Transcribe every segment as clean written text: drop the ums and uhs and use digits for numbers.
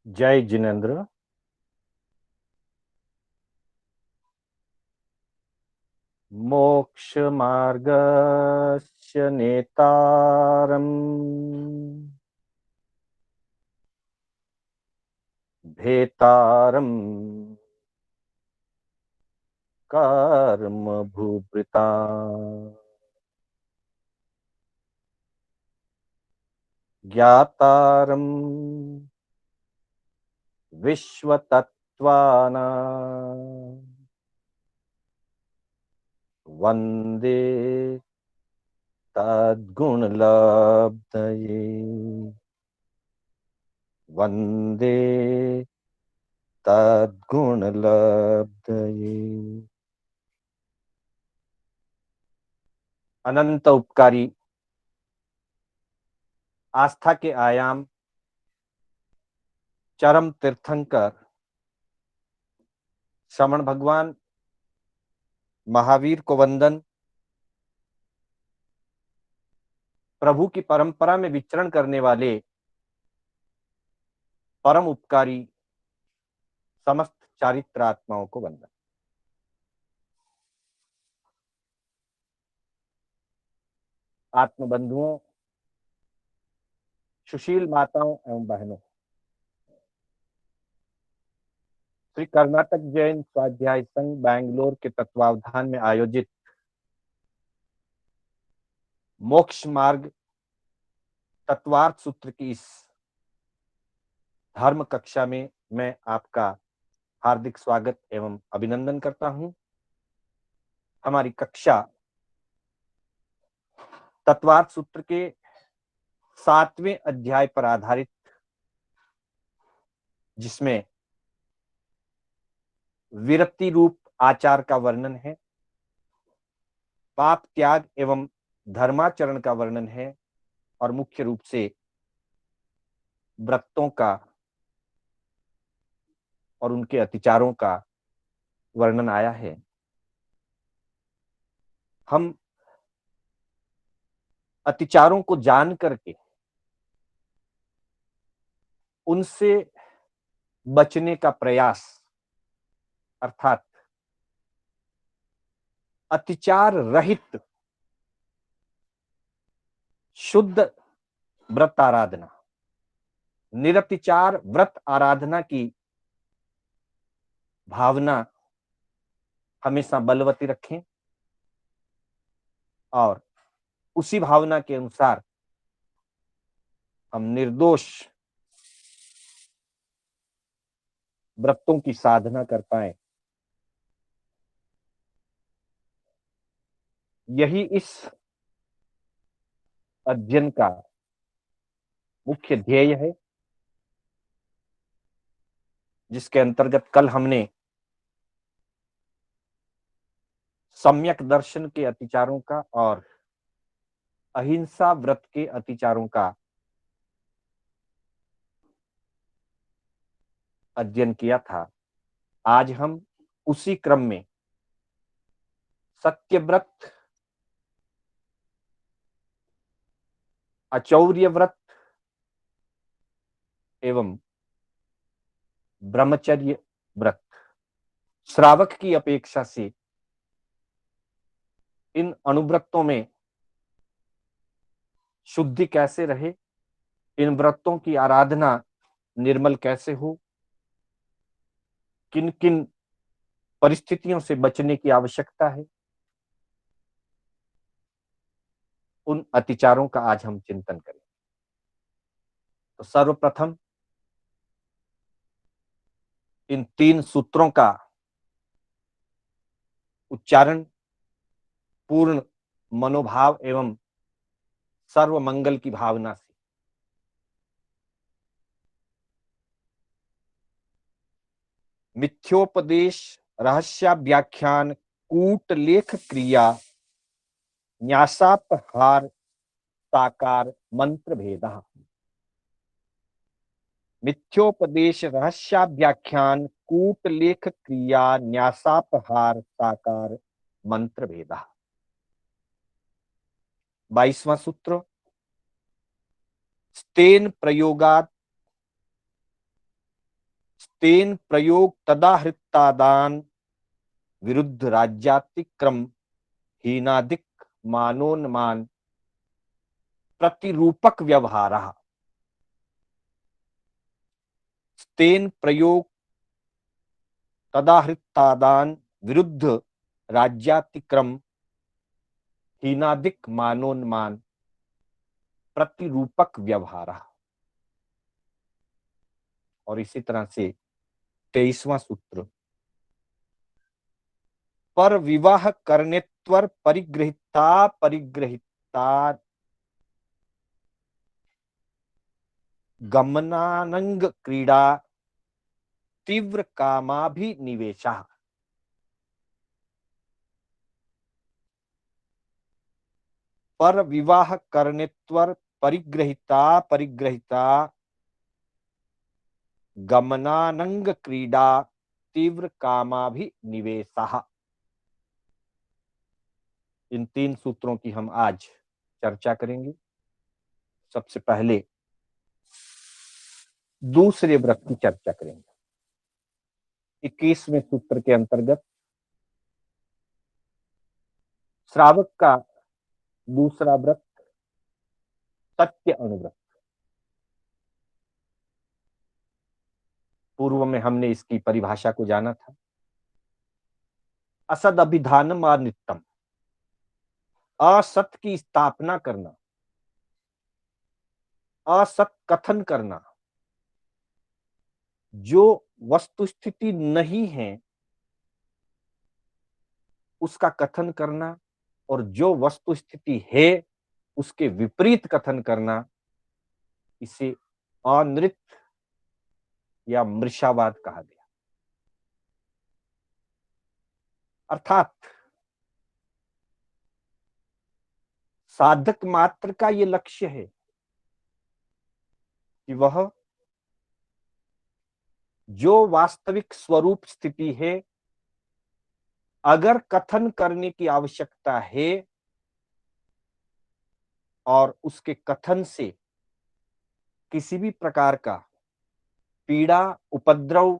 जय जिनेन्द्र। मोक्ष मार्गस्य नेतारम् भेतारम् कर्म भूभृता ज्ञातारम् विश्वतत्त्वानां वन्दे तद्गुणलब्धये वन्दे तद्गुणलब्धये। अनंत उपकारी आस्था के आयाम चरम तीर्थंकर श्रमण भगवान महावीर को वंदन। प्रभु की परंपरा में विचरण करने वाले परम उपकारी समस्त चारित्र आत्माओं को वंदन। आत्मबंधुओं, सुशील माताओं एवं बहनों, श्री कर्नाटक जैन स्वाध्याय संघ बैंगलोर के तत्वावधान में आयोजित मोक्ष मार्ग तत्वार्थ सूत्र की इस धर्म कक्षा में मैं आपका हार्दिक स्वागत एवं अभिनंदन करता हूं। हमारी कक्षा तत्वार्थ सूत्र के 7वें अध्याय पर आधारित, जिसमें विरक्ति रूप आचार का वर्णन है, पाप त्याग एवं धर्माचरण का वर्णन है और मुख्य रूप से व्रतों का और उनके अतिचारों का वर्णन आया है। हम अतिचारों को जान करके उनसे बचने का प्रयास, अर्थात अतिचार रहित शुद्ध व्रत आराधना, निरतिचार व्रत आराधना की भावना हमेशा बलवती रखें और उसी भावना के अनुसार हम निर्दोष व्रतों की साधना कर पाए। यही इस अध्ययन का मुख्य ध्येय है, जिसके अंतर्गत कल हमने सम्यक दर्शन के अतिचारों का और अहिंसा व्रत के अतिचारों का अध्ययन किया था। आज हम उसी क्रम में सत्यव्रत, अचौर्य व्रत एवं ब्रह्मचर्य व्रत, श्रावक की अपेक्षा से इन अनुव्रतों में शुद्धि कैसे रहे, इन व्रतों की आराधना निर्मल कैसे हो, किन किन परिस्थितियों से बचने की आवश्यकता है, उन अतिचारों का आज हम चिंतन करें। तो सर्वप्रथम इन 3 सूत्रों का उच्चारण पूर्ण मनोभाव एवं सर्व मंगल की भावना से। मिथ्योपदेश रहस्याव्याख्यान कूटलेख क्रिया न्यासापहार साकार मंत्र भेदा। मिथ्योपदेश रहस्याव्याख्यान कूटलेख क्रिया न्यासापहार साकार मंत्र भेदा। 22वां सूत्र, स्तेन प्रयोगात तेन प्रयोग तदाहृतादान विरुद्ध राज्यातिक्रम हीनादिक मानोन्मान प्रतिरूपक व्यवहार तेन प्रयोग तदाहृतादान विरुद्ध राज्यातिक्रम हीनादिक मानोन्मान प्रतिरूपक व्यवहार। और इसी तरह से 23वां सूत्र, पर विवाह करनेत्वर परिग्रहिता गमनानंग क्रीड़ा तीव्र कामाभिनिवेशः। पर विवाह करनेत्वर परिग्रहिता गमनानंग क्रीड़ा तीव्र कामाभिनिवेशः। इन 3 सूत्रों की हम आज चर्चा करेंगे। सबसे पहले दूसरे व्रत की चर्चा करेंगे। 21वें सूत्र के अंतर्गत श्रावक का दूसरा व्रत सत्य अनुव्रत। पूर्व में हमने इसकी परिभाषा को जाना था। असद अभिधानम अनित्यम, असत की स्थापना करना, असत कथन करना, जो वस्तुस्थिति नहीं है उसका कथन करना, और जो वस्तुस्थिति है उसके विपरीत कथन करना, इसे अनृत या मृषावाद कहा गया। अर्थात साधक मात्र का ये लक्ष्य है कि वह जो वास्तविक स्वरूप स्थिति है, अगर कथन करने की आवश्यकता है और उसके कथन से किसी भी प्रकार का पीड़ा, उपद्रव,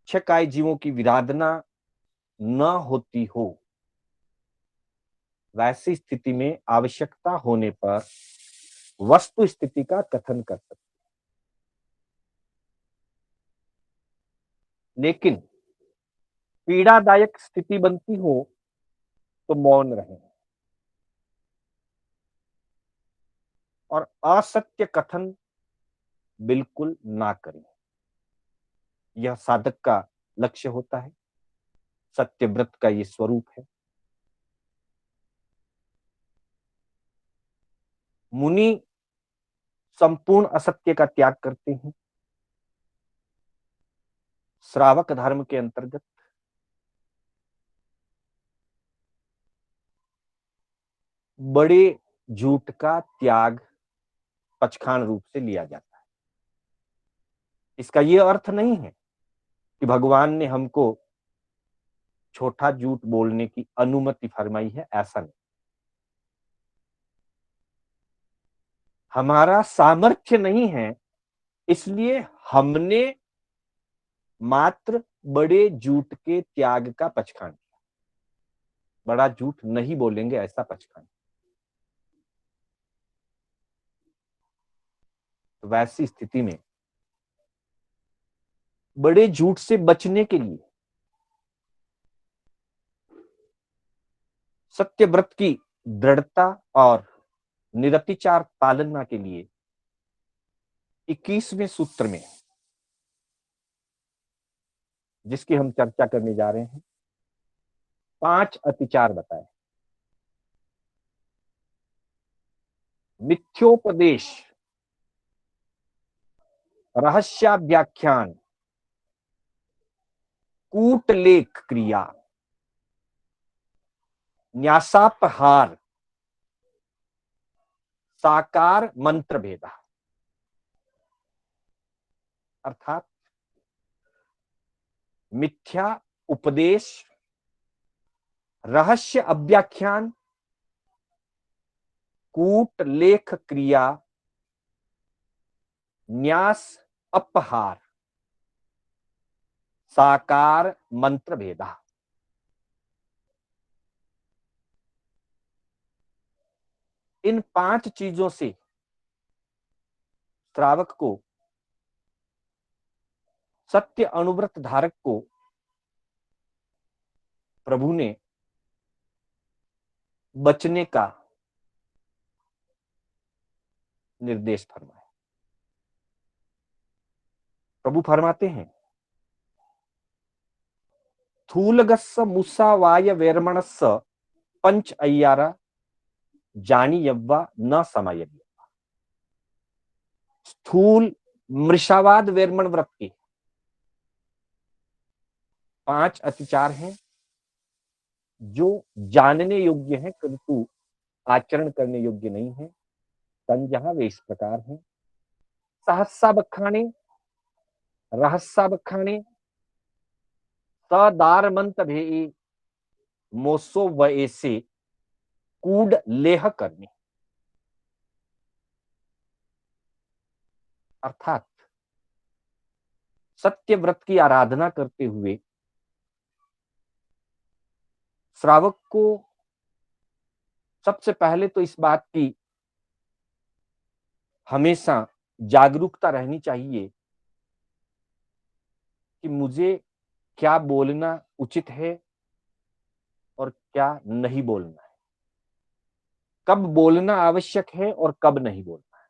क्षयकारी जीवों की विराधना न होती हो, वैसी स्थिति में आवश्यकता होने पर वस्तु स्थिति का कथन कर सकते। लेकिन पीड़ादायक स्थिति बनती हो तो मौन रहें और असत्य कथन बिल्कुल ना करें। यह साधक का लक्ष्य होता है, सत्यव्रत का ये स्वरूप है। मुनि संपूर्ण असत्य का त्याग करते हैं। श्रावक धर्म के अंतर्गत बड़े झूठ का त्याग पचखान रूप से लिया जाता है। इसका यह अर्थ नहीं है कि भगवान ने हमको छोटा झूठ बोलने की अनुमति फरमाई है, ऐसा नहीं। हमारा सामर्थ्य नहीं है, इसलिए हमने मात्र बड़े झूठ के त्याग का पचखान किया। बड़ा झूठ नहीं बोलेंगे, ऐसा पचखान। तो वैसी स्थिति में बड़े झूठ से बचने के लिए सत्यव्रत की दृढ़ता और निरतिचार पालना के लिए 21वें सूत्र में, जिसकी हम चर्चा करने जा रहे हैं, 5 अतिचार बताए। मिथ्योपदेश, रहस्याव्याख्यान, कूटलेख क्रिया, न्यासापहार, साकार मंत्र भेदा। अर्थात मिथ्या उपदेश, रहस्य अव्याख्यान, कूट लेख क्रिया, न्यास अपहार, साकार मंत्र भेदा। इन 5 चीजों से श्रावक को, सत्य अनुव्रत धारक को प्रभु ने बचने का निर्देश फरमाया। प्रभु फरमाते हैं, थूलगस्स मुसावाय वेर्मणस्स पंच अय्यारा जानी यव्वा न समय। स्थूल मृषावाद वेर्मण व्रत के 5 अतिचार हैं जो जानने योग्य हैं किंतु आचरण करने योग्य नहीं है। संजहा वे इस प्रकार हैं, सहस्सा बखाने, रहस्सा बखाने, सदार मंत भे मोसो व ऐसे कूड लेह करने। अर्थात सत्य व्रत की आराधना करते हुए श्रावक को सबसे पहले तो इस बात की हमेशा जागरूकता रहनी चाहिए कि मुझे क्या बोलना उचित है और क्या नहीं बोलना है, कब बोलना आवश्यक है और कब नहीं बोलना है।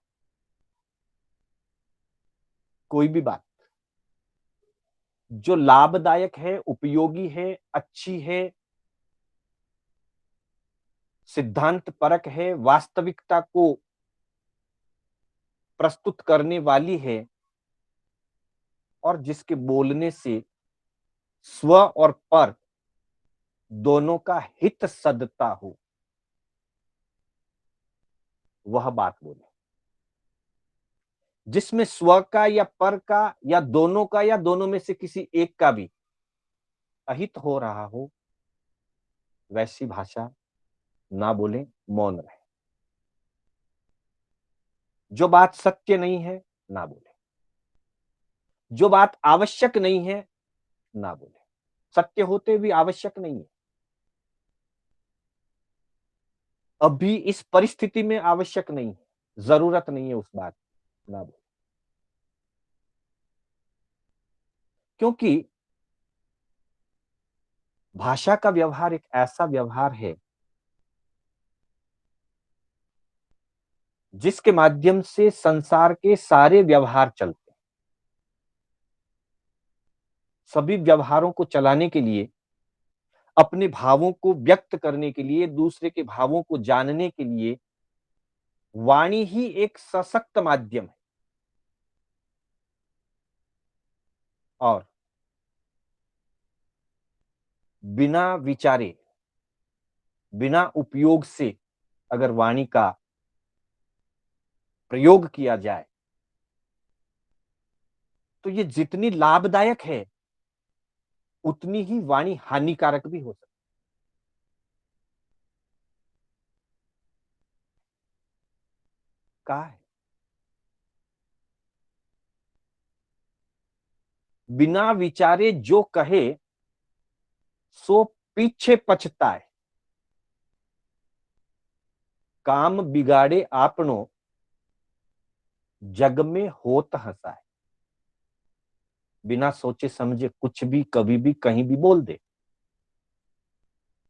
कोई भी बात जो लाभदायक है, उपयोगी है, अच्छी है, सिद्धांत परक है, वास्तविकता को प्रस्तुत करने वाली है और जिसके बोलने से स्व और पर दोनों का हित सदता हो, वह बात बोले। जिसमें स्व का या पर का या दोनों में से किसी एक का भी अहित हो रहा हो, वैसी भाषा ना बोले, मौन रहे। जो बात सत्य नहीं है ना बोले, जो बात आवश्यक नहीं है ना बोले। सत्य होते भी आवश्यक नहीं है, अभी इस परिस्थिति में आवश्यक नहीं है, जरूरत नहीं है उस बात ना बोले। क्योंकि भाषा का व्यवहार एक ऐसा व्यवहार है जिसके माध्यम से संसार के सारे व्यवहार चलते हैं। सभी व्यवहारों को चलाने के लिए, अपने भावों को व्यक्त करने के लिए, दूसरे के भावों को जानने के लिए वाणी ही एक सशक्त माध्यम है। और बिना विचारे, बिना उपयोग से अगर वाणी का प्रयोग किया जाए तो ये जितनी लाभदायक है उतनी ही वाणी हानिकारक भी हो सकती है। कहा है, बिना विचारे जो कहे सो पीछे पछताए, काम बिगाड़े आपनो जग में होत हंसाए। बिना सोचे समझे कुछ भी कभी भी कहीं भी बोल दे,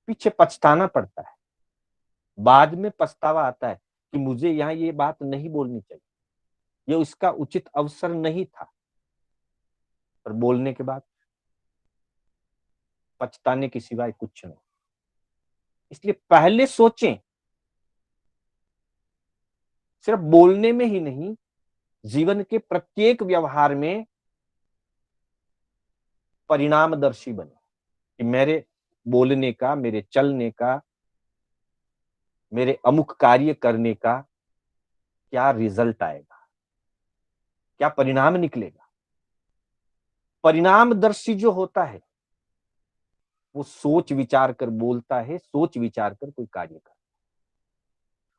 पीछे पछताना पड़ता है, बाद में पछतावा आता है कि मुझे यहां ये बात नहीं बोलनी चाहिए, ये उसका उचित अवसर नहीं था। पर बोलने के बाद पछताने के सिवाय कुछ नहीं। इसलिए पहले सोचें, सिर्फ बोलने में ही नहीं, जीवन के प्रत्येक व्यवहार में परिणामदर्शी बने कि मेरे बोलने का, मेरे चलने का, मेरे अमुक कार्य करने का क्या रिजल्ट आएगा, क्या परिणाम निकलेगा। परिणामदर्शी जो होता है वो सोच विचार कर बोलता है, सोच विचार कर कोई कार्य करता है।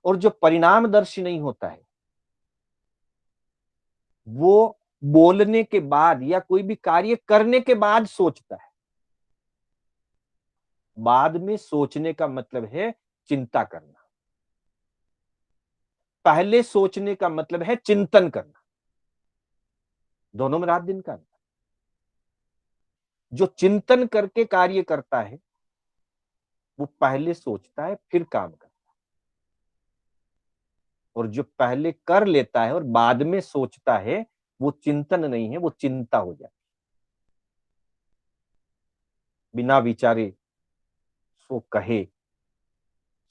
और जो परिणामदर्शी नहीं होता है वो बोलने के बाद या कोई भी कार्य करने के बाद सोचता है। बाद में सोचने का मतलब है चिंता करना। पहले सोचने का मतलब है चिंतन करना। दोनों में रात दिन का अंतर। जो चिंतन करके कार्य करता है वो पहले सोचता है फिर काम करता है, और जो पहले कर लेता है और बाद में सोचता है वो चिंतन नहीं है, वो चिंता हो जाती है। बिना विचारे सो कहे,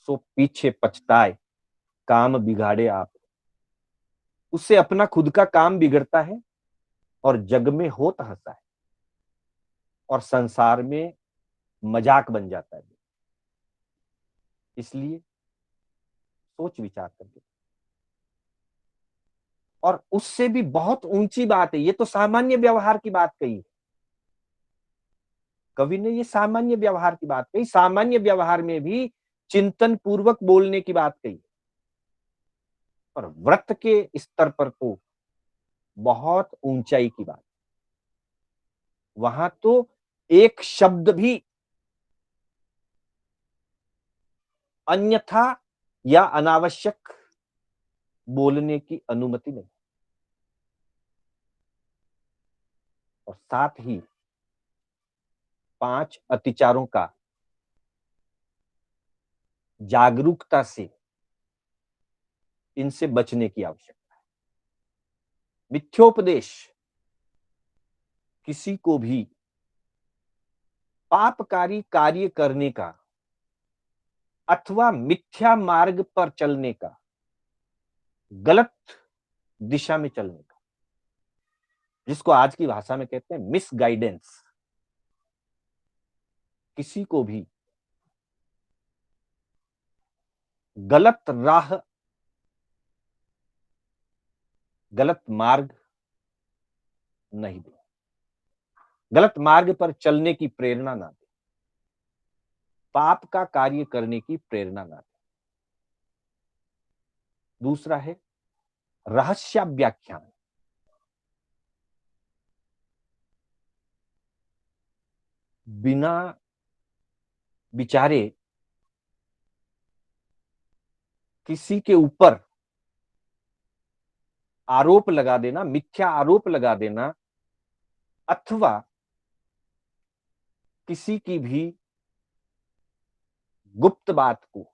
सो पीछे पछताए, काम बिगाड़े आप। उससे अपना खुद का काम बिगड़ता है और जग में होत हंसा है और संसार में मजाक बन जाता है। इसलिए सोच विचार करके, और उससे भी बहुत ऊंची बात है, ये तो सामान्य व्यवहार की बात कही है। कवि ने ये सामान्य व्यवहार की बात कही, सामान्य व्यवहार में भी चिंतन पूर्वक बोलने की बात कही, और व्रत के स्तर पर तो बहुत ऊंचाई की बात। वहां तो एक शब्द भी अन्यथा या अनावश्यक बोलने की अनुमति नहीं। और साथ ही 5 अतिचारों का जागरूकता से इनसे बचने की आवश्यकता है। मिथ्योपदेश किसी को भी पापकारी कार्य करने का अथवा मिथ्या मार्ग पर चलने का, गलत दिशा में चलने का, जिसको आज की भाषा में कहते हैं मिस गाइडेंस, किसी को भी गलत राह, गलत मार्ग नहीं दे, गलत मार्ग पर चलने की प्रेरणा ना दे, पाप का कार्य करने की प्रेरणा ना दे। दूसरा है रहस्य व्याख्यान। बिना विचारे किसी के ऊपर आरोप लगा देना, मिथ्या आरोप लगा देना, अथवा किसी की भी गुप्त बात को,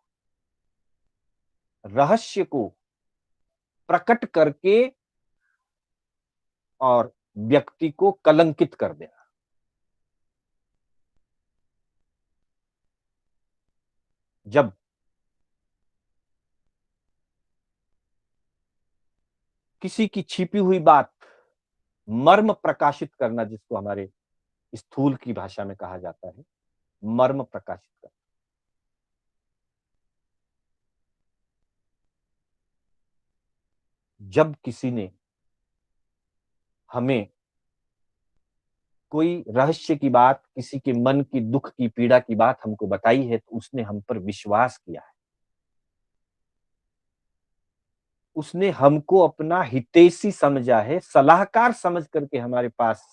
रहस्य को प्रकट करके और व्यक्ति को कलंकित कर देना। जब किसी की छिपी हुई बात, मर्म प्रकाशित करना, जिसको हमारे स्थूल की भाषा में कहा जाता है, मर्म प्रकाशित करना। जब किसी ने हमें कोई रहस्य की बात, किसी के मन की दुख की पीड़ा की बात हमको बताई है, तो उसने हम पर विश्वास किया है, उसने हमको अपना हितैषी समझा है, सलाहकार समझ करके हमारे पास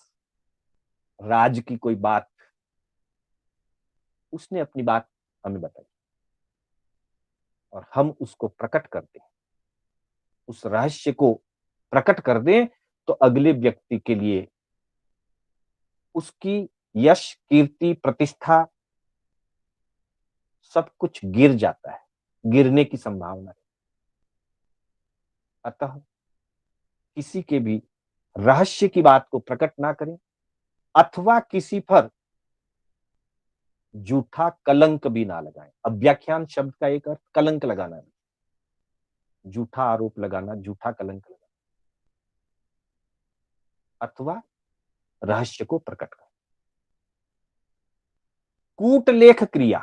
राज की कोई बात उसने अपनी बात हमें बताई, और हम उसको प्रकट करते हैं, उस रहस्य को प्रकट कर दें, तो अगले व्यक्ति के लिए उसकी यश, कीर्ति, प्रतिष्ठा सब कुछ गिर जाता है, गिरने की संभावना है। अतः किसी के भी रहस्य की बात को प्रकट ना करें, अथवा किसी पर झूठा कलंक भी ना लगाएं। अब व्याख्यान शब्द का एक अर्थ कलंक लगाना है, झूठा आरोप लगाना, झूठा कलंक लगाना, अथवा रहस्य को प्रकट करना। कूटलेख क्रिया,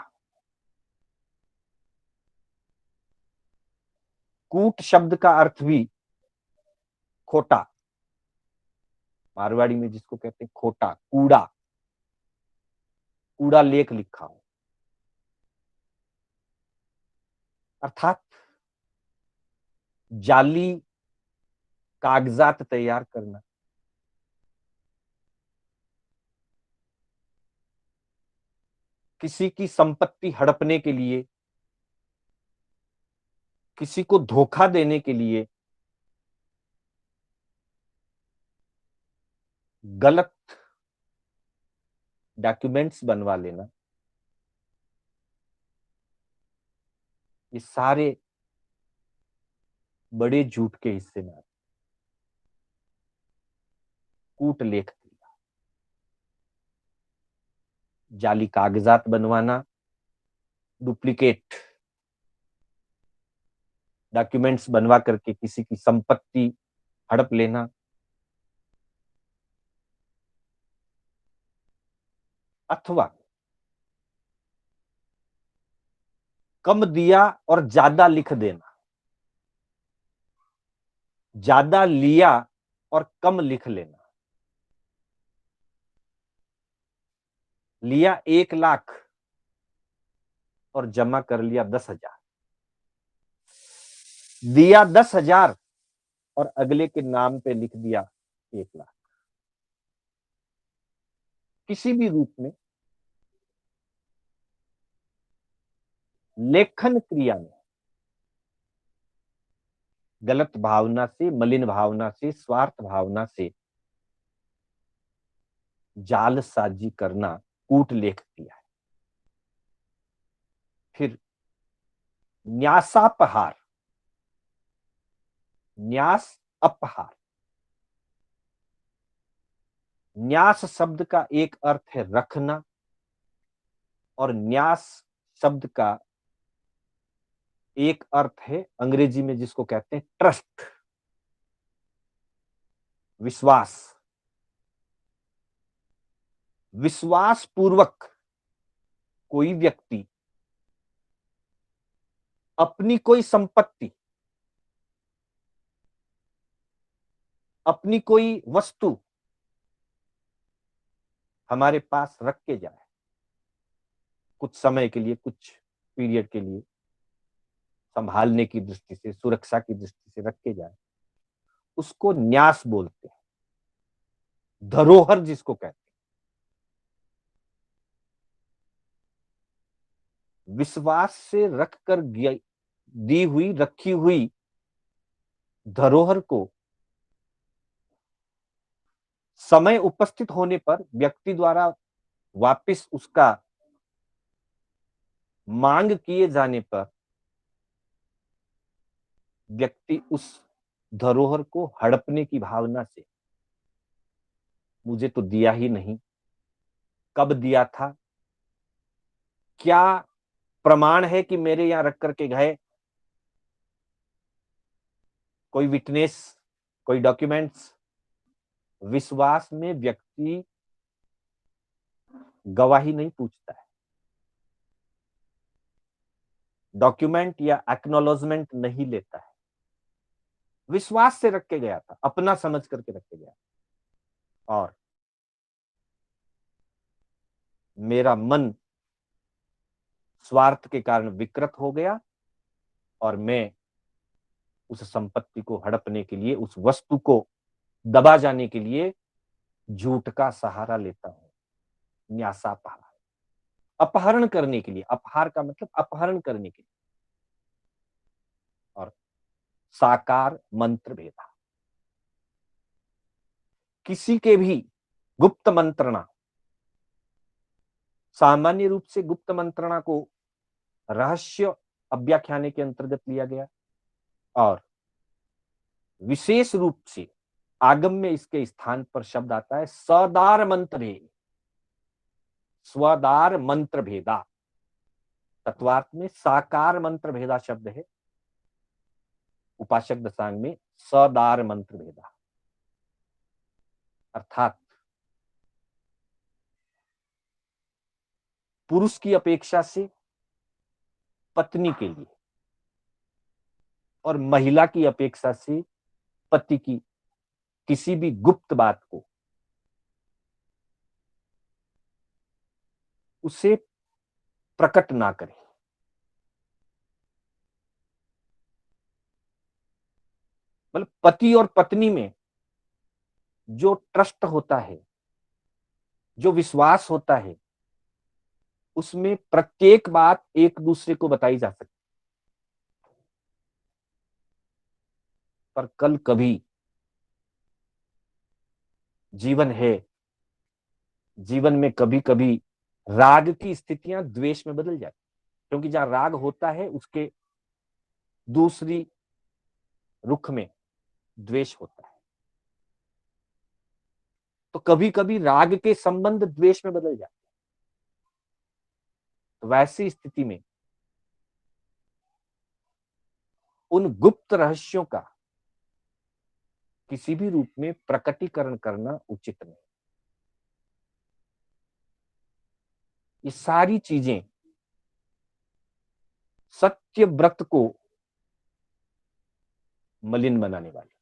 कूट शब्द का अर्थ भी खोटा, मारवाड़ी में जिसको कहते हैं खोटा, कूड़ा, कूड़ा लेख लिखा हो, अर्थात जाली कागजात तैयार करना, किसी की संपत्ति हड़पने के लिए, किसी को धोखा देने के लिए गलत डॉक्यूमेंट्स बनवा लेना, ये सारे बड़े झूठ के हिस्से में आते। कूट लेख दिया, जाली कागजात बनवाना, डुप्लीकेट डॉक्यूमेंट्स बनवा करके किसी की संपत्ति हड़प लेना, अथवा कम दिया और ज्यादा लिख देना, ज्यादा लिया और कम लिख लेना। लिया 1 लाख और जमा कर लिया 10,000, दिया 10,000 और अगले के नाम पे लिख दिया 1 लाख। किसी भी रूप में लेखन क्रिया में गलत भावना से, मलिन भावना से, स्वार्थ भावना से जालसाजी करना कूट लेख क्रिया है। फिर न्यासापहार, न्यास अपहार। न्यास शब्द का एक अर्थ है रखना, और न्यास शब्द का एक अर्थ है अंग्रेजी में जिसको कहते हैं ट्रस्ट, विश्वास। विश्वास पूर्वक कोई व्यक्ति अपनी कोई संपत्ति, अपनी कोई वस्तु हमारे पास रख के जाए, कुछ समय के लिए, कुछ पीरियड के लिए, संभालने की दृष्टि से, सुरक्षा की दृष्टि से रख के जाए, उसको न्यास बोलते हैं। धरोहर जिसको कहते हैं, विश्वास से रखकर दी हुई, रखी हुई धरोहर को समय उपस्थित होने पर व्यक्ति द्वारा वापस उसका मांग किए जाने पर व्यक्ति उस धरोहर को हड़पने की भावना से, मुझे तो दिया ही नहीं, कब दिया था, क्या प्रमाण है कि मेरे यहां रख करके गए, कोई विटनेस, कोई डॉक्यूमेंट्स। विश्वास में व्यक्ति गवाही नहीं पूछता है, डॉक्यूमेंट या एक्नॉलेजमेंट नहीं लेता है। विश्वास से रख के गया था, अपना समझ करके रख के गया, और मेरा मन स्वार्थ के कारण विकृत हो गया और मैं उस संपत्ति को हड़पने के लिए, उस वस्तु को दबा जाने के लिए झूठ का सहारा लेता हूं। न्यासापहार, अपहरण करने के लिए, अपहार का मतलब अपहरण करने के लिए। और साकार मंत्र भेदा, किसी के भी गुप्त मंत्रणा, सामान्य रूप से गुप्त मंत्रणा को रहस्य अव्याख्याने के अंतर्गत लिया गया, और विशेष रूप से आगम में इसके स्थान पर शब्द आता है सदार मंत्र भेद, स्वदार मंत्र भेदा। तत्वार्थ में साकार मंत्र भेदा शब्द है, उपासक दशांग में सदार मंत्र भेदा, अर्थात पुरुष की अपेक्षा से पत्नी के लिए और महिला की अपेक्षा से पति की किसी भी गुप्त बात को उसे प्रकट ना करे। मतलब पति और पत्नी में जो ट्रस्ट होता है, जो विश्वास होता है, उसमें प्रत्येक बात एक दूसरे को बताई जा सकती, पर कल कभी जीवन है, जीवन में कभी कभी राग की स्थितियां द्वेष में बदल जाती, क्योंकि जहां राग होता है उसके दूसरी रुख में द्वेष होता है। तो कभी कभी राग के संबंध द्वेष में बदल जाते हैं। तो वैसी स्थिति में उन गुप्त रहस्यों का किसी भी रूप में प्रकटीकरण करना उचित नहीं। ये सारी चीजें सत्य व्रत को मलिन बनाने वाली,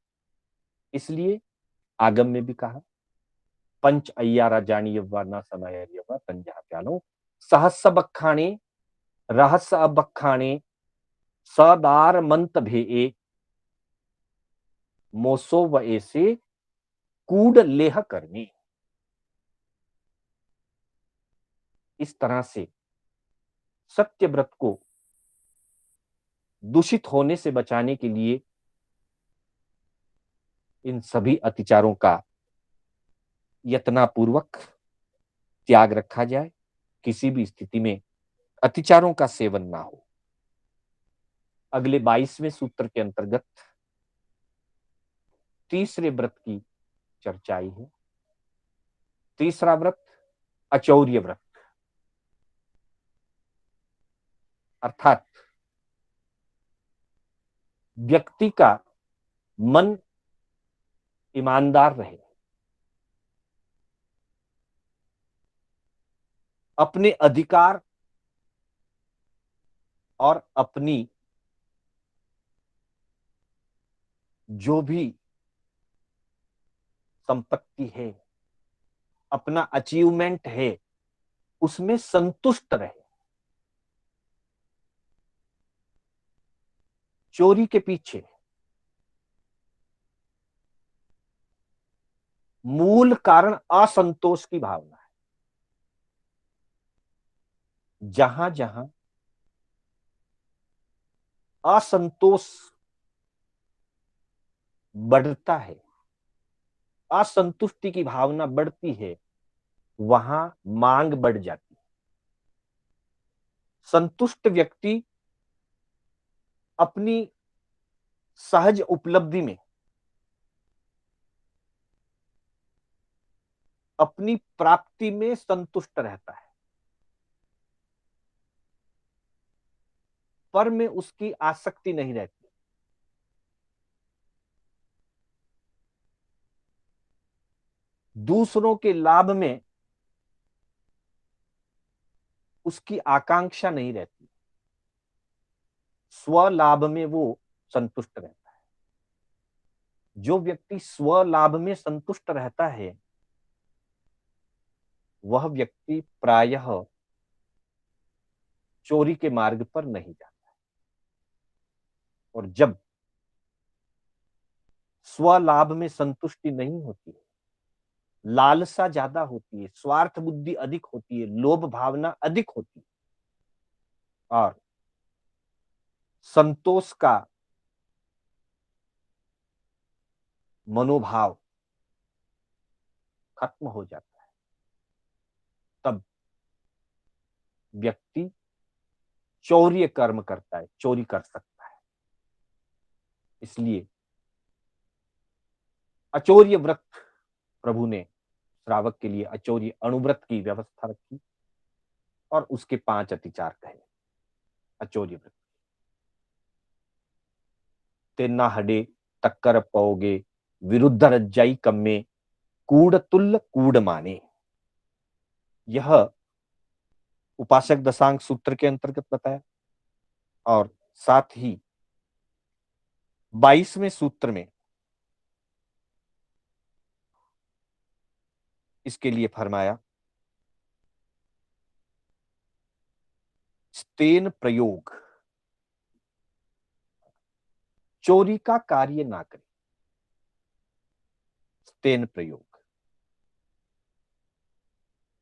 इसलिए आगम में भी कहा, पंच अय्यारा जानी यव्वा ना समय यव्वा तंजा प्यालो सहस बखाने रहस्य अबखाने सदार मंत भे मोसो व ऐसे कूड लेह करनी। इस तरह से सत्य व्रत को दूषित होने से बचाने के लिए इन सभी अतिचारों का यत्नापूर्वक त्याग रखा जाए, किसी भी स्थिति में अतिचारों का सेवन ना हो। अगले 22वें सूत्र के अंतर्गत तीसरे व्रत की चर्चा आई है। तीसरा व्रत अचौर्य व्रत, अर्थात व्यक्ति का मन ईमानदार रहे, अपने अधिकार और अपनी जो भी संपत्ति है, अपना अचीवमेंट है, उसमें संतुष्ट रहे। चोरी के पीछे मूल कारण असंतोष की भावना है। जहां जहां असंतोष बढ़ता है, असंतुष्टि की भावना बढ़ती है, वहां मांग बढ़ जाती है। संतुष्ट व्यक्ति अपनी सहज उपलब्धि में, अपनी प्राप्ति में संतुष्ट रहता है, पर में उसकी आसक्ति नहीं रहती। दूसरों के लाभ में उसकी आकांक्षा नहीं रहती, स्वलाभ में वो संतुष्ट रहता है। जो व्यक्ति स्वलाभ में संतुष्ट रहता है, वह व्यक्ति प्रायः चोरी के मार्ग पर नहीं जाता है। और जब स्वलाभ में संतुष्टि नहीं होती है, लालसा ज्यादा होती है, स्वार्थ बुद्धि अधिक होती है, लोभ भावना अधिक होती है, और संतोष का मनोभाव खत्म हो जाता है, तब व्यक्ति चौर्य कर्म करता है, चोरी कर सकता है। इसलिए अचौर्य व्रत, प्रभु ने श्रावक के लिए अचौर्य अणुव्रत की व्यवस्था रखी और उसके 5 अतिचार कहे। अचौर्य व्रत, तेना हडे टक्कर पाओगे विरुद्ध रज्जाई कम्मे कूड़ तुल्य कूड़ माने। यह उपासक दशांग सूत्र के अंतर्गत बताया, और साथ ही 22वें सूत्र में इसके लिए फरमाया, स्तेन प्रयोग, चोरी का कार्य ना करें। स्तेन प्रयोग,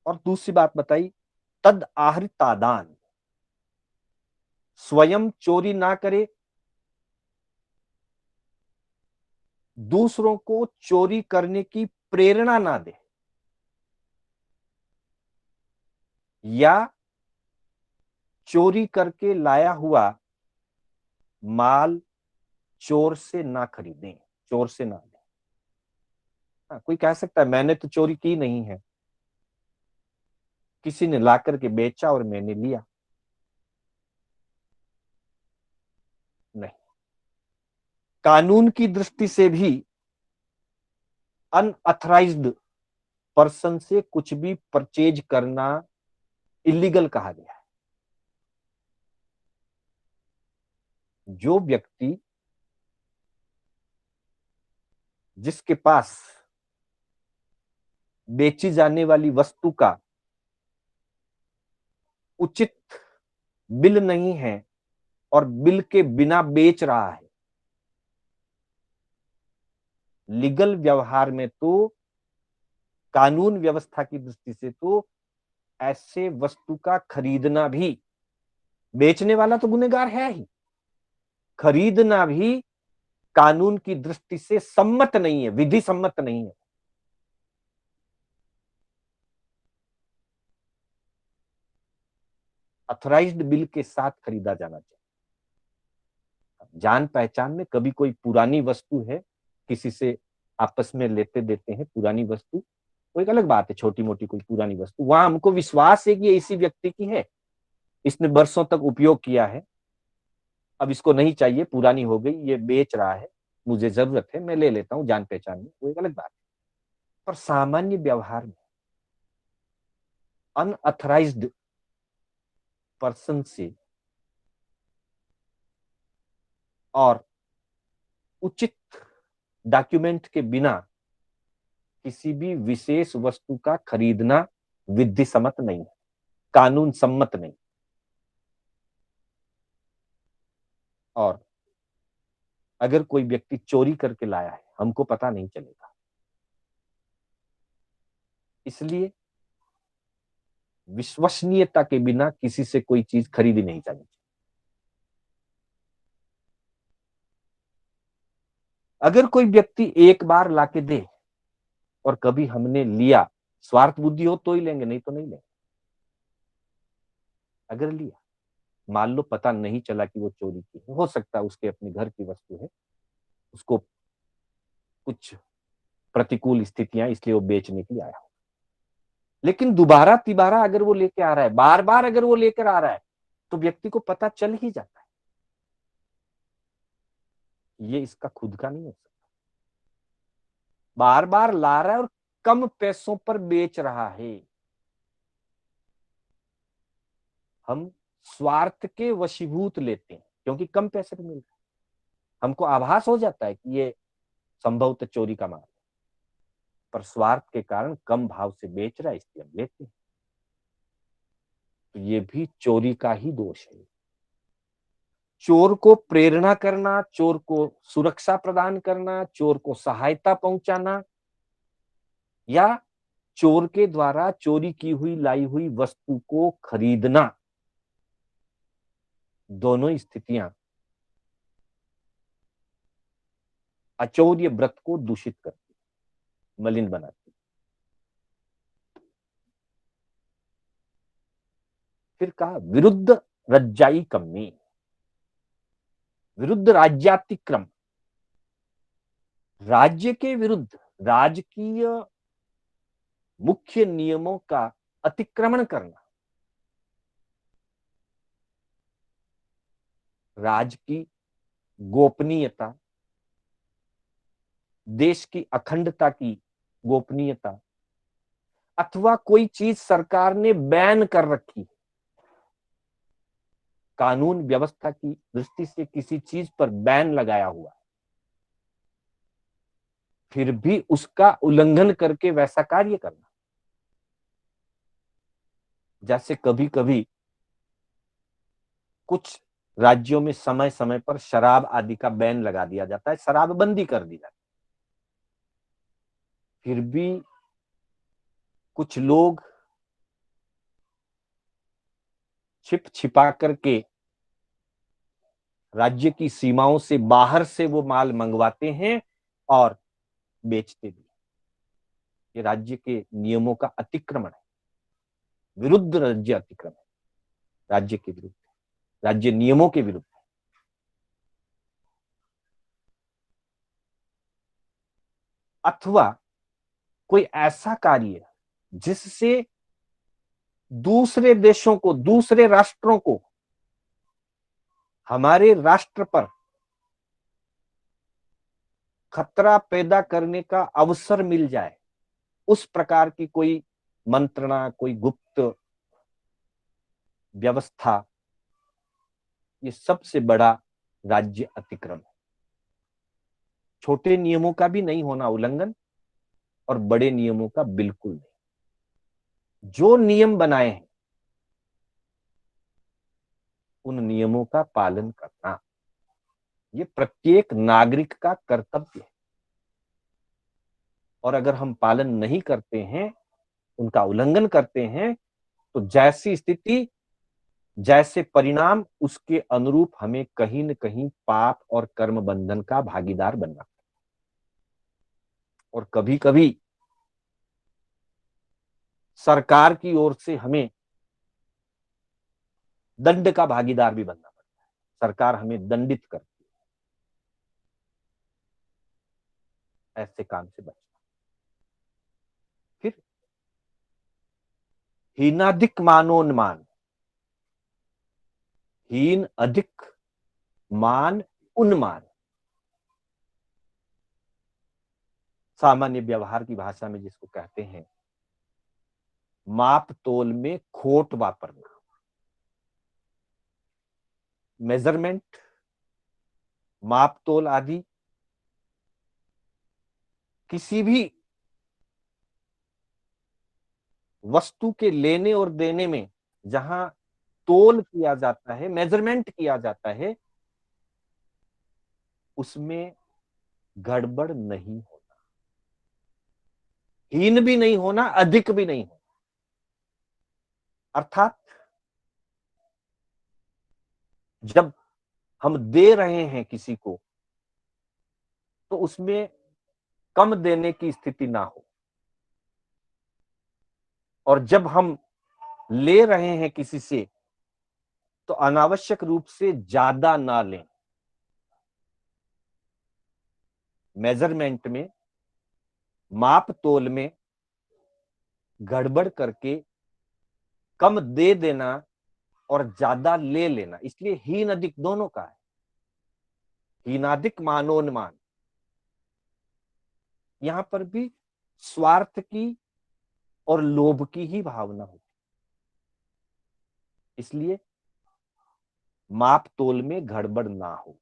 और दूसरी बात बताई, तद आहृतादान, स्वयं चोरी ना करे, दूसरों को चोरी करने की प्रेरणा ना दे, या चोरी करके लाया हुआ माल चोर से ना खरीदें, चोर से ना लें। कोई कह सकता है मैंने तो चोरी की नहीं है, किसी ने ला करके बेचा और मैंने लिया। नहीं, कानून की दृष्टि से भी अनऑथराइज्ड पर्सन से कुछ भी परचेज करना इलीगल कहा गया है। जो व्यक्ति, जिसके पास बेची जाने वाली वस्तु का उचित बिल नहीं है और बिल के बिना बेच रहा है, लीगल व्यवहार में तो, कानून व्यवस्था की दृष्टि से तो ऐसे वस्तु का खरीदना भी, बेचने वाला तो गुनहगार है ही, खरीदना भी कानून की दृष्टि से सम्मत नहीं है, विधि सम्मत नहीं है। अथोराइज्ड बिल के साथ खरीदा जाना चाहिए। जान पहचान में कभी कोई पुरानी वस्तु है, किसी से आपस में लेते देते हैं पुरानी वस्तु, वो एक अलग बात है, छोटी मोटी कोई पुरानी वस्तु, वहां हमको विश्वास है कि ये इसी व्यक्ति की है, इसने बरसों तक उपयोग किया है, अब इसको नहीं चाहिए, पुरानी हो गई, ये बेच रहा है, मुझे जरूरत है, मैं ले लेता हूं जान पहचान में, वो एक अलग बात है। पर सामान्य व्यवहार में अनऑथराइज्ड पर्सन से और उचित डॉक्यूमेंट के बिना किसी भी विशेष वस्तु का खरीदना विधि सम्मत नहीं है, कानून सम्मत नहीं। और अगर कोई व्यक्ति चोरी करके लाया है, हमको पता नहीं चलेगा, इसलिए विश्वसनीयता के बिना किसी से कोई चीज खरीदी नहीं जानी चाहिए। अगर कोई व्यक्ति एक बार लाके दे और कभी हमने लिया, स्वार्थ बुद्धि हो तो ही लेंगे, नहीं तो नहीं लेंगे। अगर लिया, मान लो पता नहीं चला कि वो चोरी की है, हो सकता है उसके अपने घर की वस्तु है, उसको कुछ प्रतिकूल स्थितियां इसलिए वो बेचने के लिए आया हो, लेकिन दोबारा तिबारा अगर वो लेके आ रहा है, बार बार अगर वो लेकर आ रहा है, तो व्यक्ति को पता चल ही जाता है ये इसका खुद का नहीं हो सकता, बार बार ला रहा है और कम पैसों पर बेच रहा है। हम स्वार्थ के वशीभूत लेते हैं क्योंकि कम पैसे पे मिल रहा है, हमको आभास हो जाता है कि ये संभवतः चोरी का माल है, पर स्वार्थ के कारण कम भाव से बेच रहा है, इसलिए हम लेते हैं। तो ये भी चोरी का ही दोष है। चोर को प्रेरणा करना, चोर को सुरक्षा प्रदान करना, चोर को सहायता पहुंचाना, या चोर के द्वारा चोरी की हुई लाई हुई वस्तु को खरीदना, दोनों स्थितियां अचौर्य व्रत को दूषित करती, मलिन बनाती। फिर कहा विरुद्ध रज्जाई कम्मी, विरुद्ध राज्यातिक्रम, राज्य के विरुद्ध राजकीय मुख्य नियमों का अतिक्रमण करना, राज्य की गोपनीयता, देश की अखंडता की गोपनीयता, अथवा कोई चीज सरकार ने बैन कर रखी, कानून व्यवस्था की दृष्टि से किसी चीज पर बैन लगाया हुआ, फिर भी उसका उल्लंघन करके वैसा कार्य करना। जैसे कभी कभी कुछ राज्यों में समय समय पर शराब आदि का बैन लगा दिया जाता है, शराबबंदी कर दी जाती है, फिर भी कुछ लोग छिप छिपा करके राज्य की सीमाओं से बाहर से वो माल मंगवाते हैं और बेचते भी। ये राज्य के नियमों का अतिक्रमण है, विरुद्ध राज्य अतिक्रमण है, राज्य के विरुद्ध, राज्य नियमों के विरुद्ध। अथवा कोई ऐसा कार्य जिससे दूसरे देशों को, दूसरे राष्ट्रों को हमारे राष्ट्र पर खतरा पैदा करने का अवसर मिल जाए, उस प्रकार की कोई मंत्रणा, कोई गुप्त व्यवस्था, ये सबसे बड़ा राज्य अतिक्रमण है। छोटे नियमों का भी नहीं होना उल्लंघन, और बड़े नियमों का बिल्कुल नहीं। जो नियम बनाए हैं उन नियमों का पालन करना, ये प्रत्येक नागरिक का कर्तव्य है। और अगर हम पालन नहीं करते हैं, उनका उल्लंघन करते हैं, तो जैसी स्थिति, जैसे परिणाम, उसके अनुरूप हमें कहीं न कहीं पाप और कर्म बंधन का भागीदार बनना। और कभी कभी सरकार की ओर से हमें दंड का भागीदार भी बनना पड़ता है। सरकार हमें दंडित करती है, ऐसे काम से बचना। फिर हीनाधिक मानोन्मान, हीन अधिक मान उन्मान। सामान्य व्यवहार की भाषा में जिसको कहते हैं माप तोल में खोट वापरना। मेजरमेंट, माप तोल आदि किसी भी वस्तु के लेने और देने में जहां तोल किया जाता है, मेजरमेंट किया जाता है, उसमें गड़बड़ नहीं होना, हीन भी नहीं होना, अधिक भी नहीं होना। अर्थात जब हम दे रहे हैं किसी को, तो उसमें कम देने की स्थिति ना हो, और जब हम ले रहे हैं किसी से, तो अनावश्यक रूप से ज्यादा ना लें। मेजरमेंट में, माप तोल में गड़बड़ करके कम दे देना और ज्यादा ले लेना, इसलिए हीन अधिक दोनों का है। हीनाधिक मानोन्मान, यहां पर भी स्वार्थ की और लोभ की ही भावना होती, इसलिए माप तोल में गड़बड़ ना हो।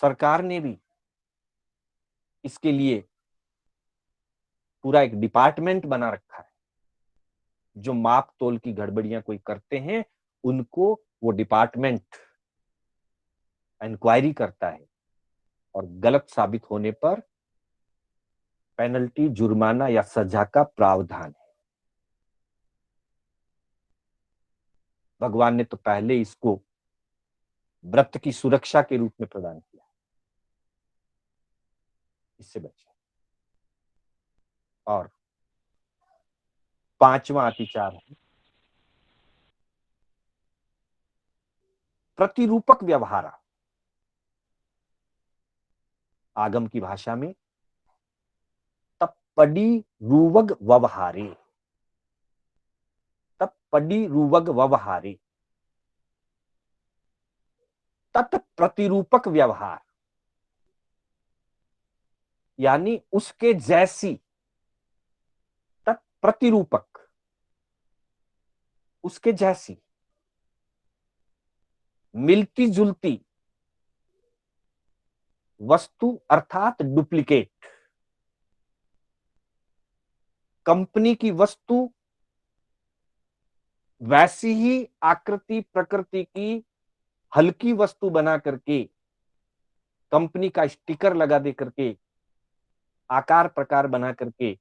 सरकार ने भी इसके लिए पूरा एक डिपार्टमेंट बना रखा है। जो माप तोल की गड़बड़ियां कोई करते हैं, उनको वो डिपार्टमेंट इंक्वायरी करता है, और गलत साबित होने पर पेनल्टी, जुर्माना या सजा का प्रावधान है। भगवान ने तो पहले इसको व्रत की सुरक्षा के रूप में प्रदान किया, इससे बचे। और पांचवा अतिचार है प्रतिरूपक व्यवहार। आगम की भाषा में तप्पडी रूवग व्यवहारे, तप्पडी रूवग व्यवहारे, तत्प्रतिरूपक व्यवहार, यानी उसके जैसी, तत्प्रतिरूपक, उसके जैसी, मिलती जुलती वस्तु अर्थात डुप्लीकेट। कंपनी की वस्तु वैसी ही आकृति प्रकृति की हल्की वस्तु बना करके, कंपनी का स्टिकर लगा दे करके, आकार प्रकार बना करके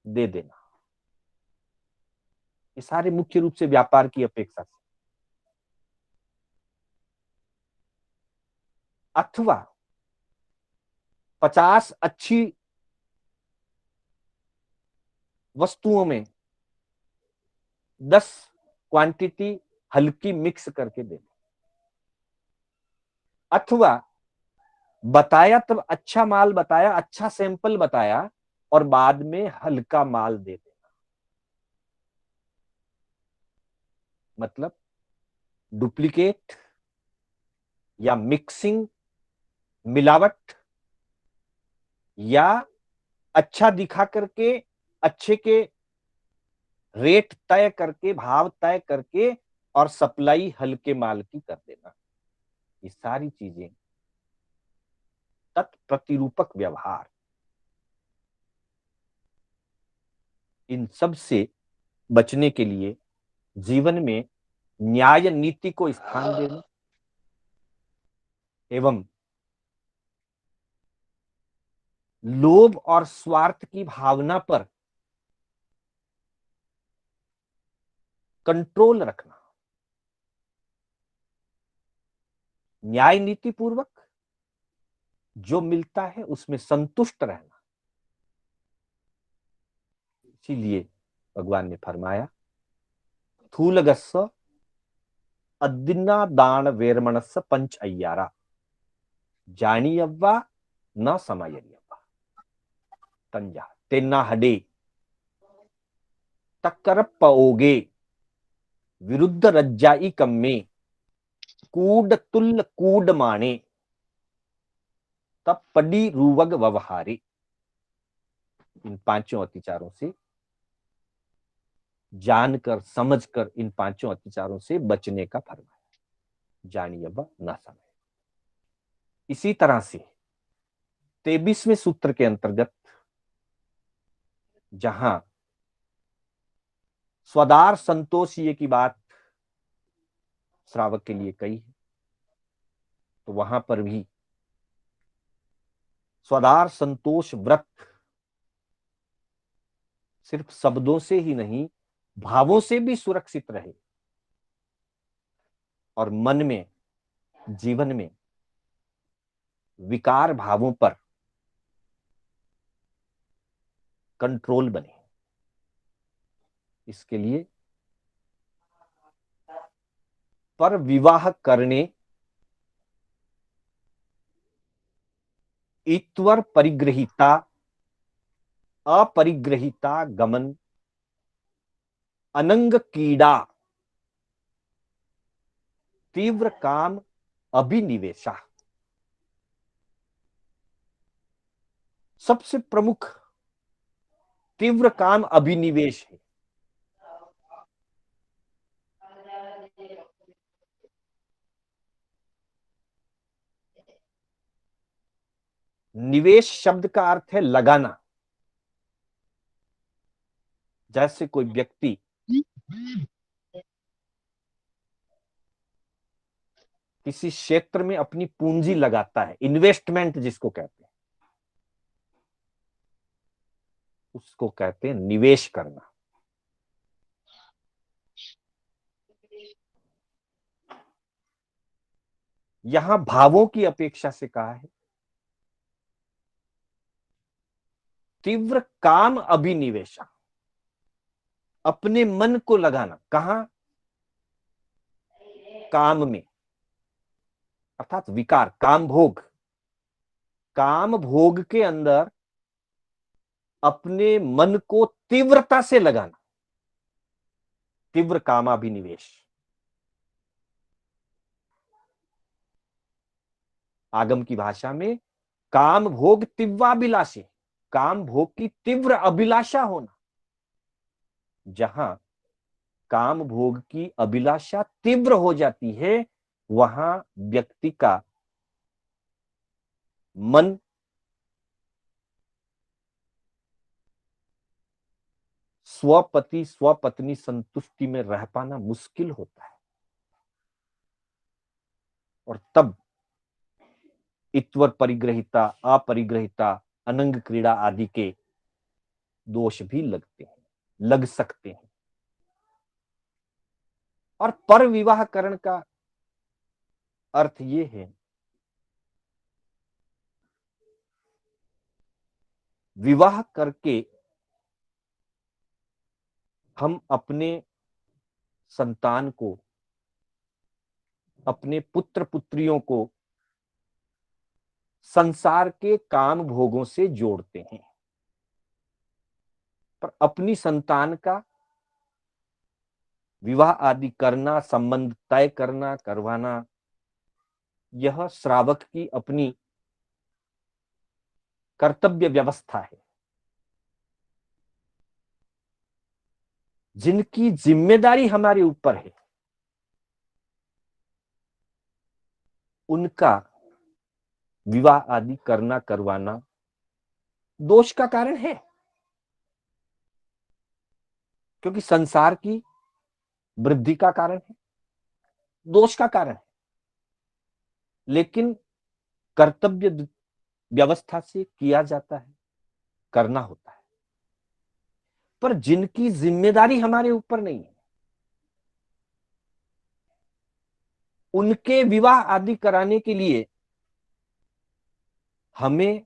दे देना, ये सारे मुख्य रूप से व्यापार की अपेक्षा से। अथवा 50 अच्छी वस्तुओं में 10 क्वांटिटी हल्की मिक्स करके दे, अथवा बताया तब अच्छा माल बताया, अच्छा सैंपल बताया और बाद में हल्का माल दे देना। मतलब डुप्लीकेट या मिक्सिंग, मिलावट, या अच्छा दिखा करके अच्छे के रेट तय करके, भाव तय करके और सप्लाई हल्के माल की कर देना। ये सारी चीजें तत्प्रतिरूपक व्यवहार, इन सब से बचने के लिए जीवन में न्याय नीति को स्थान देना एवं लोभ और स्वार्थ की भावना पर कंट्रोल रखना, न्याय नीति पूर्वक जो मिलता है उसमें संतुष्ट रहना। इसीलिए भगवान ने फरमाया थूलगस्स अद्दिन्ना दान वेरमणस्स पंच अय्यारा जानियव्वा न समयरियव्वा तंजा तेना हडे तक्करप्पओगे विरुद्ध रज्जाई कम्मे कूड तुल्ल कूड माने तब पडी रूवग व्यवहारी। इन पांचों अतिचारों से जानकर समझकर इन पांचों अतिचारों से बचने का फरमाया, जानिए व न समय। इसी तरह से 23वें सूत्र के अंतर्गत जहां स्वदार संतोष ये की बात श्रावक के लिए कही है, तो वहां पर भी स्वदार संतोष व्रत सिर्फ शब्दों से ही नहीं, भावों से भी सुरक्षित रहे और मन में, जीवन में विकार भावों पर कंट्रोल बने। इसके लिए पर विवाह करने ईश्वर परिग्रहिता अपरिग्रहिता गमन अनंग कीड़ा तीव्र काम अभिनिवेशा। सबसे प्रमुख तीव्र काम अभिनिवेश है। निवेश शब्द का अर्थ है लगाना। जैसे कोई व्यक्ति किसी क्षेत्र में अपनी पूंजी लगाता है, इन्वेस्टमेंट जिसको कहते हैं, उसको कहते हैं निवेश करना। यहां भावों की अपेक्षा से कहा है तीव्र काम अभिनिवेशा, अपने मन को लगाना। कहां? काम में, अर्थात विकार, काम भोग, काम भोग के अंदर अपने मन को तीव्रता से लगाना, तीव्र कामाभिनिवेश। आगम की भाषा में काम भोग तीव्राभिलाषी, काम भोग की तीव्र अभिलाषा होना। जहां काम भोग की अभिलाषा तीव्र हो जाती है, वहां व्यक्ति का मन स्वपति स्वपत्नी संतुष्टि में रह पाना मुश्किल होता है और तब ईश्वर परिग्रहिता अपरिग्रहिता अनंग क्रीड़ा आदि के दोष भी लगते हैं, लग सकते हैं। और पर विवाहकरण का अर्थ ये है विवाह करके हम अपने संतान को, अपने पुत्र पुत्रियों को संसार के काम भोगों से जोड़ते हैं, पर अपनी संतान का विवाह आदि करना, संबंध तय करना, करवाना, यह श्रावक की अपनी कर्तव्य व्यवस्था है। जिनकी जिम्मेदारी हमारे ऊपर है, उनका विवाह आदि करना, करवाना दोष का कारण है, क्योंकि संसार की वृद्धि का कारण है, दोष का कारण है। लेकिन कर्तव्य व्यवस्था से किया जाता है, करना होता है। पर जिनकी जिम्मेदारी हमारे ऊपर नहीं है, उनके विवाह आदि कराने के लिए हमें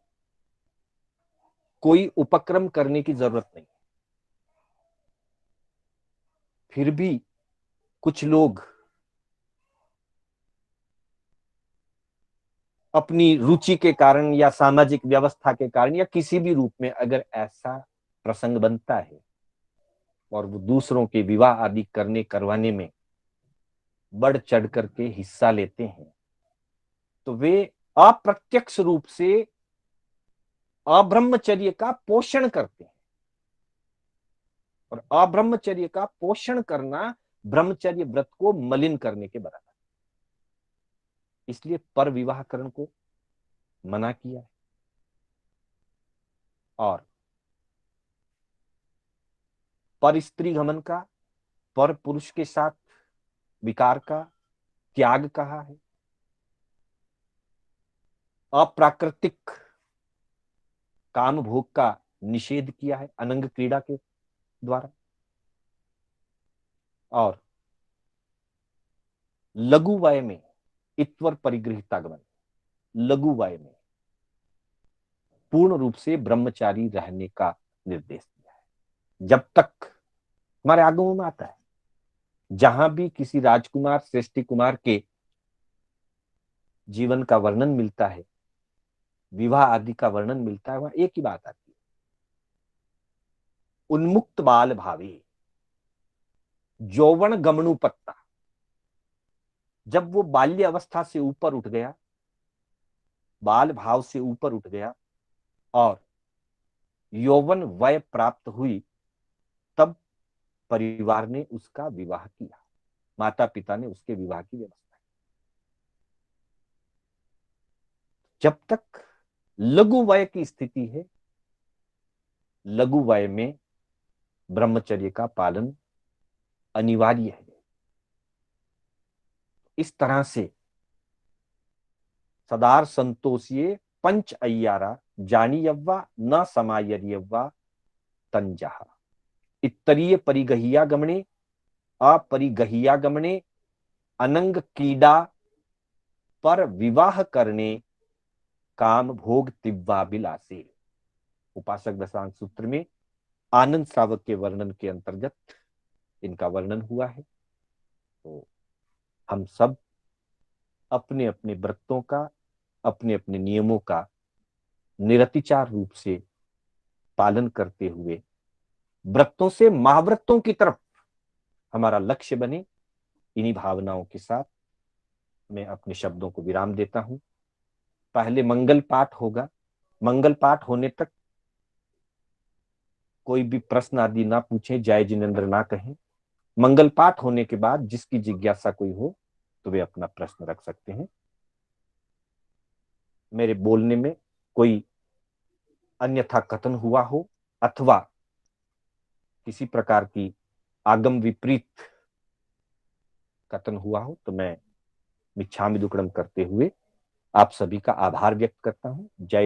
कोई उपक्रम करने की जरूरत नहीं। फिर भी कुछ लोग अपनी रुचि के कारण या सामाजिक व्यवस्था के कारण या किसी भी रूप में अगर ऐसा प्रसंग बनता है और वो दूसरों के विवाह आदि करने करवाने में बढ़ चढ़ करके हिस्सा लेते हैं, तो वे अप्रत्यक्ष रूप से अब्रह्मचर्य का पोषण करते हैं। और अब्रह्मचर्य का पोषण करना ब्रह्मचर्य व्रत को मलिन करने के बराबर। इसलिए पर विवाहकरण को मना किया है। और पर स्त्री गमन का, पर पुरुष के साथ विकार का त्याग कहा है। अप्राकृतिक काम भोग का निषेध किया है अनंग क्रीड़ा के द्वारा। और लघु वय में इत्वर परिगृहितागमन, लघु वय में पूर्ण रूप से ब्रह्मचारी रहने का निर्देश दिया है। जब तक हमारे आगमों में आता है, जहां भी किसी राजकुमार श्रेष्ठी कुमार के जीवन का वर्णन मिलता है, विवाह आदि का वर्णन मिलता है, वहां एक ही बात आती है, उन्मुक्त बाल भावी यौवन गमनुपत्ता। जब वो बाल्य अवस्था से ऊपर उठ गया, बाल भाव से ऊपर उठ गया और यौवन वय प्राप्त हुई, तब परिवार ने उसका विवाह किया, माता पिता ने उसके विवाह की व्यवस्था की। जब तक लघु वय की स्थिति है, लघु वय में ब्रह्मचर्य का पालन अनिवार्य है। इस तरह से सदार संतोषिये पंच अय्यारा जानीयव्वा न समायर्यव्वा तंजहा इत्तरीय परिगहिया गमने अपरिगहिया गमने अनंग कीड़ा पर विवाह करने काम भोग तिव्वा बिलासे। उपासक दशांग सूत्र में आनंद श्रावक के वर्णन के अंतर्गत इनका वर्णन हुआ है। तो हम सब अपने अपने व्रतों का, अपने अपने नियमों का निरतिचार रूप से पालन करते हुए व्रतों से महाव्रतों की तरफ हमारा लक्ष्य बने। इन्हीं भावनाओं के साथ मैं अपने शब्दों को विराम देता हूं। पहले मंगल पाठ होगा। मंगल पाठ होने तक कोई भी प्रश्न आदि ना पूछें, जय जिनेन्द्र ना कहें। मंगल पाठ होने के बाद जिसकी जिज्ञासा कोई हो तो वे अपना प्रश्न रख सकते हैं। मेरे बोलने में कोई अन्यथा कथन हुआ हो अथवा किसी प्रकार की आगम विपरीत कथन हुआ हो तो मैं मिच्छामि दुक्कडम करते हुए आप सभी का आभार व्यक्त करता हूं। जय